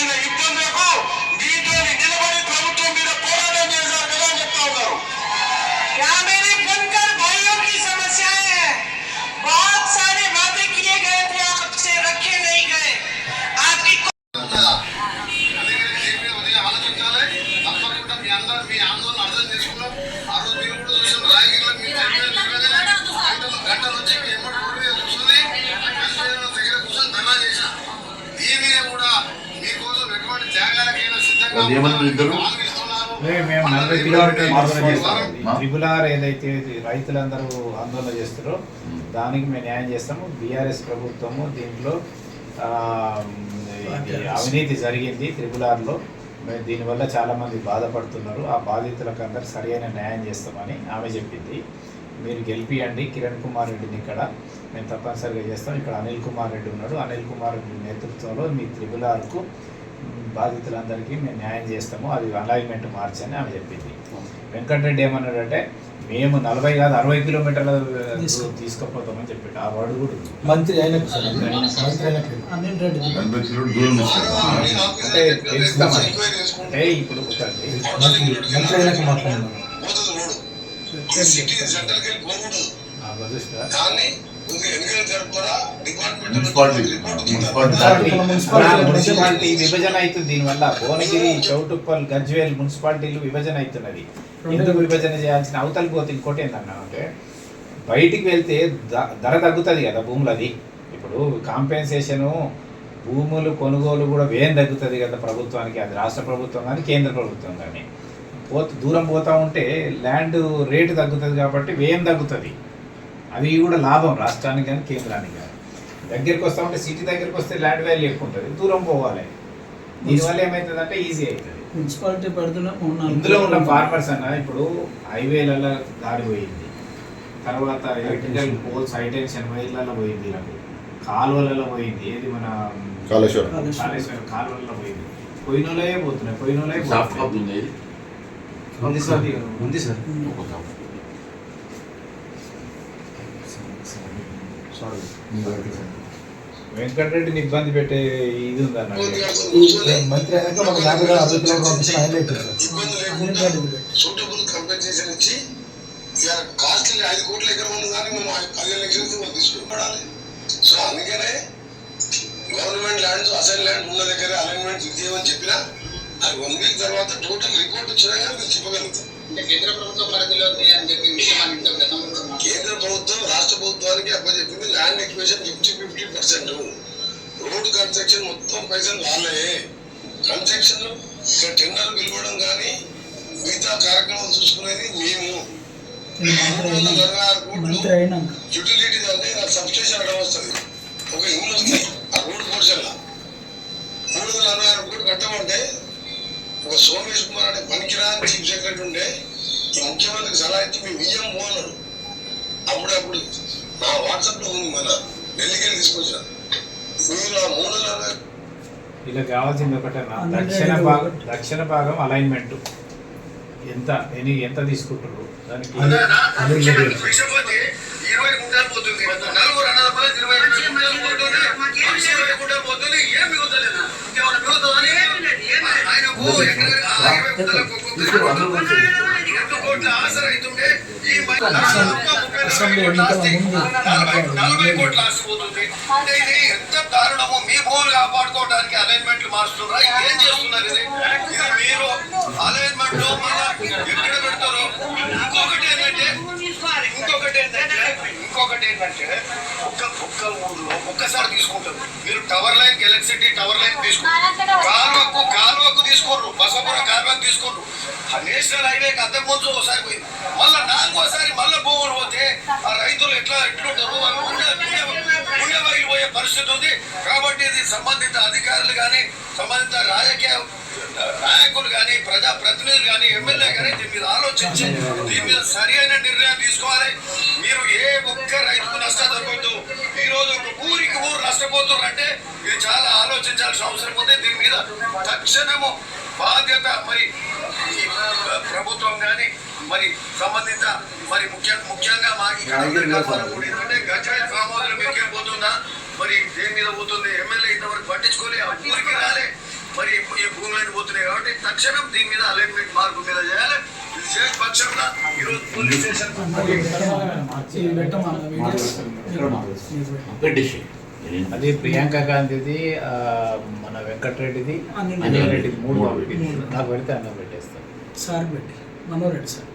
వచ్చిన ఇబ్బందులకు మీతో నిలబడి ప్రభుత్వం మీద పోరాటం చేశారు కదా అని చెప్తా ఉన్నారు. मेरे बनकर भाइयों की समस्याएं हैं, बहुत सारे वादे किए गए थे आपसे रखे नहीं गए, आपकी ఆలోచించాలి. తప్పకుండా మీ అందరూ మీ ఆందోళన అర్థం చేసుకున్నాం. ఆ రోజు మీరు కూడా చూసాం రాయగిరిలో మీరు గంటల నుంచి ఎమ్మడి కూర్చొని దగ్గర కూర్చొని ధర్నా చేశాం. దీని మీద కూడా మీకోసం ఎటువంటి త్యాగాలకైనా సిద్ధంగా మేము 40 కిలోమీటర్లు ఆందోళన చేస్తాం. RRR ఏదైతే రైతులందరూ ఆందోళన చేస్తారో దానికి మేము న్యాయం చేస్తాము. బీఆర్ఎస్ ప్రభుత్వము దీంట్లో అవినీతి జరిగింది RRRలో. మేము దీనివల్ల చాలామంది బాధపడుతున్నారు. ఆ బాధితులకు అందరూ సరైన న్యాయం చేస్తామని ఆమె చెప్పింది. మీరు గెలిపియండి కిరణ్ కుమార్ రెడ్డిని, ఇక్కడ మేము తప్పనిసరిగా చేస్తాం. ఇక్కడ అనిల్ కుమార్ రెడ్డి ఉన్నాడు. అనిల్ కుమార్ రెడ్డి నేతృత్వంలో మీ RRRకు బాధితులందరికీ మేము న్యాయం చేస్తాము. అది అలైన్మెంట్ మార్చని ఆమె చెప్పింది. వెంకటరెడ్డి ఏమన్నాడంటే మేము 40 కాదు 60 కిలోమీటర్ల తీసుకుపోతామని చెప్పాడు. ఆ వాడు కూడా మంత్రి అయినకు అంటే తెలుస్తామని అంటే ఇప్పుడు మంత్రి అయినకు మాట్లాడుతున్నాను. మున్సిపాలిటీ విభజన అవుతుంది. దీనివల్ల భువనగిరి, చౌటుప్పల్, గజ్వేల్ మున్సిపాలిటీలు విభజన అవుతున్నది. ఎందుకు విభజన చేయాల్సిన అవతల పోతే ఇంకోటి ఏంటన్నా అంటే బయటికి వెళ్తే ధర తగ్గుతుంది కదా భూములది. ఇప్పుడు కాంపెన్సేషను భూములు కొనుగోలు కూడా వ్యయం తగ్గుతుంది కదా ప్రభుత్వానికి. అది రాష్ట్ర ప్రభుత్వం కానీ కేంద్ర ప్రభుత్వం కానీ దూరం పోతూ ఉంటే ల్యాండ్ రేటు తగ్గుతుంది కాబట్టి వ్యయం తగ్గుతుంది. అది కూడా లాభం రాష్ట్రానికి కానీ కేంద్రానికి కానీ. దగ్గరికి వస్తూ ఉంటే సిటీ దగ్గరికి వస్తే ల్యాండ్ వాల్యూ ఎక్కువ ఉంటుంది, దూరం పోవాలి. దీనివల్ల ఏమవుతుందంటే ఈజీ అవుతుంది. మున్సిపాలిటీ పరిధిలో ఇందులో ఉన్న ఫార్మర్స్ అన్న ఇప్పుడు హైవేలలో దారి పోయింది, తర్వాత ఎలక్ట్రికల్ పోల్స్ హైటెన్షన్ వైర్లలో పోయింది, నాకు కాలువలలో పోయింది. ఏది మన కాళేశ్వరం కాలువలలో పోయింది. పోయినోళ్ళే పోతున్నాయి, పోయినోళ్ళే ఉంది సార్. వెంకటరెడ్డిని ఇబ్బంది పెట్టే ఇది ఉందన్న. మంత్రి అయినాక మాకు 50 కిలోమీటర్ల పంపించిన హైలైట్ సూటబుల్ కంపెన్సేషన్ ఇచ్చి కాస్ట్లీ 5 కోట్ల ఎకరం ఉంది కానీ మేము 15 లక్షలు తీసుకోవాలి. సో అందుకనే గవర్నమెంట్ ల్యాండ్స్ అసైన్ ల్యాండ్ ఉన్న దగ్గర అలైన్మెంట్ చేయమని చెప్పినా అది 1 వీక్ తర్వాత టోటల్ రిపోర్ట్ వచ్చినా కానీ మీరు చెప్పగలుగుతాం. కేంద్ర ప్రభుత్వం పరిధిలో అని చెప్పి కేంద్ర ప్రభుత్వం రాష్ట్ర ప్రభుత్వానికి అప్పచెప్పింది ల్యాండ్ ఎక్విజిషన్ 50-50%. రోడ్డు కన్స్ట్రక్షన్ మొత్తం పైసలు వాళ్ళే. కన్స్ట్రక్షన్ ఇక్కడ టెండర్ పిలవడం కానీ మిగతా కార్యక్రమాలు చూసుకునేది మేము. 346 కోట్లు యూటిలిటీస్ అంటే నాకు సబ్స్టేషన్ అడ్డం వస్తుంది, ఒక ఇల్లు వస్తాయి ఆ రోడ్డు పోర్షన్లో. 346 కోట్లు కట్టమంటే ఒక సోమేష్ కుమార్ అనే పనికిరాని చీఫ్ సెక్రటరీ ఉండే ఈ ముఖ్యమంత్రికి సలహా ఇచ్చి మేము బియ్యం పోన్నాడు. అప్పుడప్పుడు నా వాట్సాప్ లో ఉంది, మన ఢిల్లీకి వెళ్ళి తీసుకొచ్చిన. మీరు ఆ 340 ఇలా కావాల్సింది ఒకటే దక్షిణ భాగం అలైన్మెంట్ ఎంత తీసుకుంటారు దానికి 20 గుంటలు పోతుంది, 4 అన్నదమ్ములు 20 గుంటలు పోతుంది. ఏం మిగులుతలేదు, ఇంకేమైనా మిగులుతుందని ఆయనకు 2 కోట్ల ఆశ రైతుండే ఈ 40 కోట్ల ఆశ పోతుంది. అంటే ఇది ఎంత దారుణమో. మీ భూములు కాపాడుకోవడానికి అలైన్మెంట్లు మారుస్తున్నారు. ఏం చేస్తున్నారు ఇది? మీరు అలైన్మెంట్ లో మళ్ళా ఎక్కడ పెడతారు? ఇంకొకటి ఏంటంటే ఒక్క ఊళ్ళో ఒక్కసారి తీసుకుంటారు మీరు. Tower line electricity tower line తీసుకుంటారు, కాలువకు తీసుకోరు, బసపురం కాలువకు తీసుకోరు. నేషనల్ హైవేకి అంతకుముందు ఒకసారి పోయింది, మళ్ళీ 4వసారి మళ్ళీ భూములు పోతే ఆ రైతులు ఎట్లుంటారు? గుండె పగిలిపోయే పరిస్థితి ఉంది. కాబట్టి ఇది సంబంధిత అధికారులు కానీ సంబంధిత రాజకీయ నాయకులు కానీ ప్రజాప్రతినిధులు కానీ ఎమ్మెల్యే కానీ దీని మీద ఆలోచించి దీని మీద సరి అయిన నిర్ణయం తీసుకోవాలి. మీరు ఏ ఒక్క రైతుకు నష్టం జరగద్దు. ఈ రోజు ఊరికి ఊరు నష్టపోతున్నారు అంటే ఇది చాలా ఆలోచించాల్సిన అవసరం ఉంది. దీని మీద తక్షణము బాధ్యత మరి ఈ ప్రభుత్వం కానీ మరి సంబంధిత మరి ముఖ్యంగా మాకు ఏంటంటే గజాయి ఫామ్ హౌస్ మీకే పోతుందా, మరి దేని మీద పోతుంది? ఎమ్మెల్యే ఇంతవరకు పట్టించుకోలే, ఊరికి రాలే. మరి ఈ భూములన్నీ పోతున్నాయి కాబట్టి తక్షణం దీని మీద అలైన్మెంట్ మార్పు మీద చేయాలి. ఇది చేయని పక్షంలో ఈరోజు పోలీస్ స్టేషన్ అది ప్రియాంక గాంధీది, మన వెంకటరెడ్డిది, అనిల్ రెడ్డిది 3 నాకు పెడితే అన్నం పెట్టేస్తాను. సార్ పెట్టి మనోరెడ్డి సార్